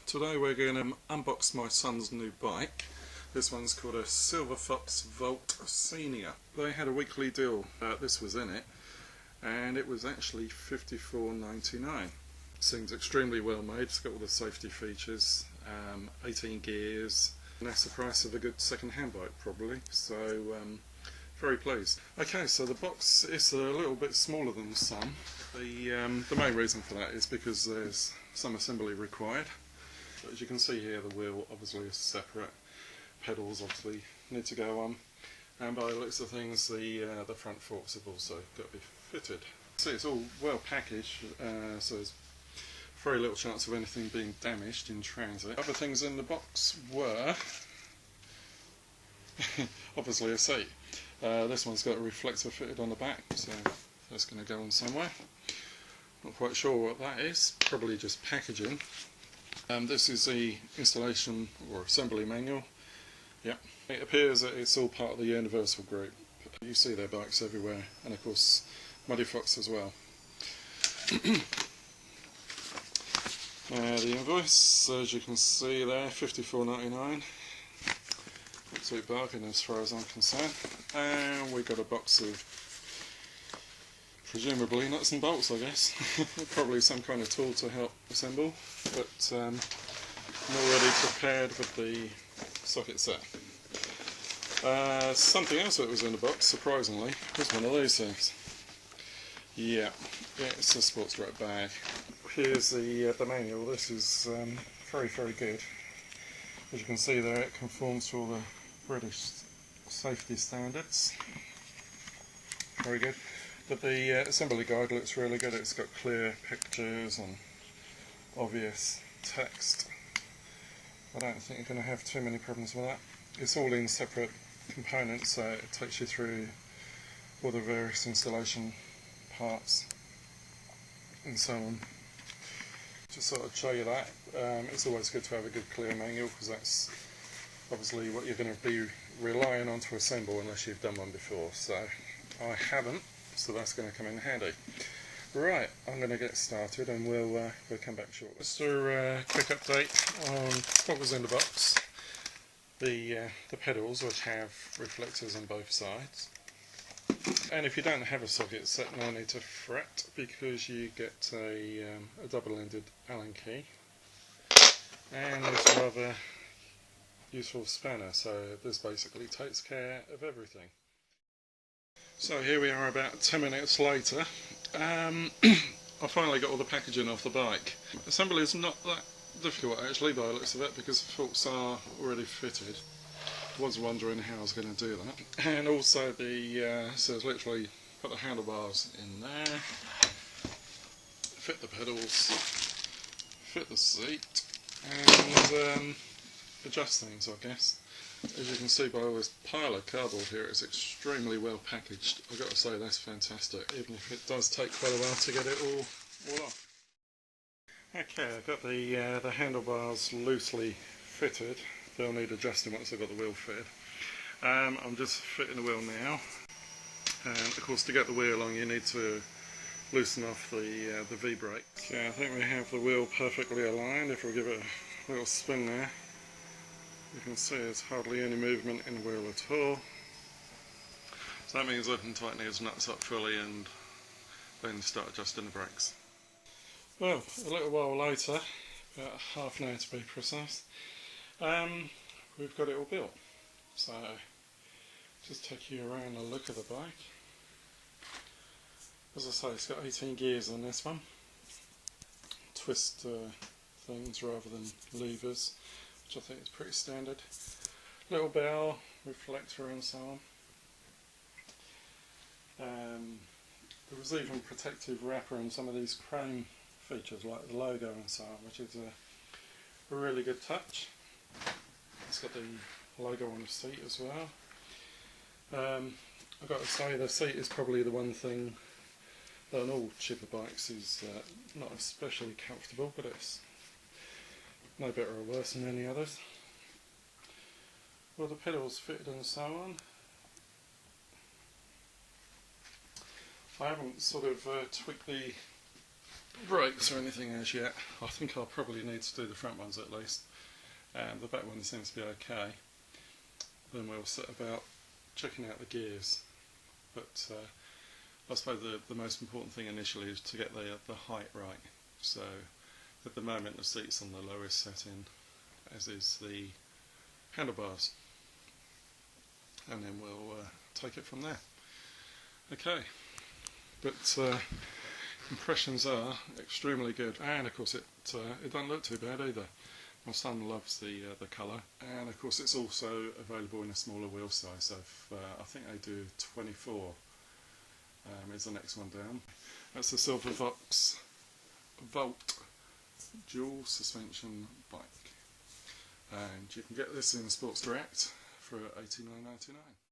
Today we're going to unbox my son's new bike. This one's called a Silverfox Volt Senior. They had a weekly deal, this was in it, and it was actually $54.99. Seems extremely well made, it's got all the safety features, 18 gears, and that's the price of a good second-hand bike probably, so very pleased. Okay, so the box is a little bit smaller than some. The main reason for that is because there's some assembly required. But as you can see here, the wheel obviously is separate, pedals obviously need to go on, and by the looks of things the front forks have also got to be fitted. See, it's all well packaged, so there's very little chance of anything being damaged in transit. Other things in the box were obviously a seat. This one's got a reflector fitted on the back, so that's going to go on somewhere. Not quite sure what that is, probably just packaging. This is the installation or assembly manual. Yep. It appears that it's all part of the Universal group. You see their bikes everywhere, and of course Muddy Fox as well. The invoice, as you can see there, $54.99. Absolute bargain as far as I'm concerned. And we got a box of presumably nuts and bolts, I guess. Probably some kind of tool to help assemble, but I'm already prepared with the socket set. Something else that was in the box, surprisingly, was one of these things. Yeah, it's a sports wrap bag. Here's the manual. This is very good. As you can see there, it conforms to all the British safety standards. Very good. But the assembly guide looks really good. It's got clear pictures and obvious text. I don't think you're going to have too many problems with that. It's all in separate components, so it takes you through all the various installation parts and so on. Just sort of show you that. It's always good to have a good clear manual, because that's obviously what you're going to be relying on to assemble unless you've done one before. So I haven't. So that's going to come in handy. Right, I'm going to get started and we'll come back shortly. Just a quick update on what was in the box. The pedals, which have reflectors on both sides. And if you don't have a socket set, no need to fret, because you get a double-ended Allen key. And this rather useful spanner, so this basically takes care of everything. So here we are about 10 minutes later. I finally got all the packaging off the bike. Assembly is not that difficult actually by the looks of it, because the forks are already fitted. I was wondering how I was going to do that. And also so it's literally put the handlebars in there, fit the pedals, fit the seat, and adjust things, I guess. As you can see by all this pile of cardboard here, it's extremely well packaged. I've got to say, that's fantastic, even if it does take quite a while to get it all off. Okay, I've got the handlebars loosely fitted. They'll need adjusting once I've got the wheel fitted. I'm just fitting the wheel now, and of course to get the wheel on you need to loosen off the V-brake. Okay, I think we have the wheel perfectly aligned. If we give it a little spin there, you can see there's hardly any movement in the wheel at all. So that means I can tighten these nuts up fully and then start adjusting the brakes. Well, a little while later, about half an hour to be precise, we've got it all built. So just take you around a look at the bike. As I say, it's got 18 gears on this one. Twist things rather than levers, which I think is pretty standard. Little bell, reflector and so on. There was even protective wrapper and some of these chrome features like the logo and so on, which is a really good touch. It's got the logo on the seat as well. I've got to say, the seat is probably the one thing that on all cheaper bikes is not especially comfortable, but it's no better or worse than any others. Well, the pedals fitted and so on. I haven't sort of tweaked the brakes or anything as yet. I think I'll probably need to do the front ones at least. The back one seems to be okay. Then we'll set about checking out the gears. But I suppose the most important thing initially is to get the height right. So at the moment the seat's on the lowest setting, as is the handlebars. And then we'll take it from there. Okay, but impressions are extremely good, and of course it doesn't look too bad either. My son loves the colour, and of course it's also available in a smaller wheel size. So I think they do 24. Is the next one down. That's the Silverfox Volt dual suspension bike, and you can get this in Sports Direct for $89.99.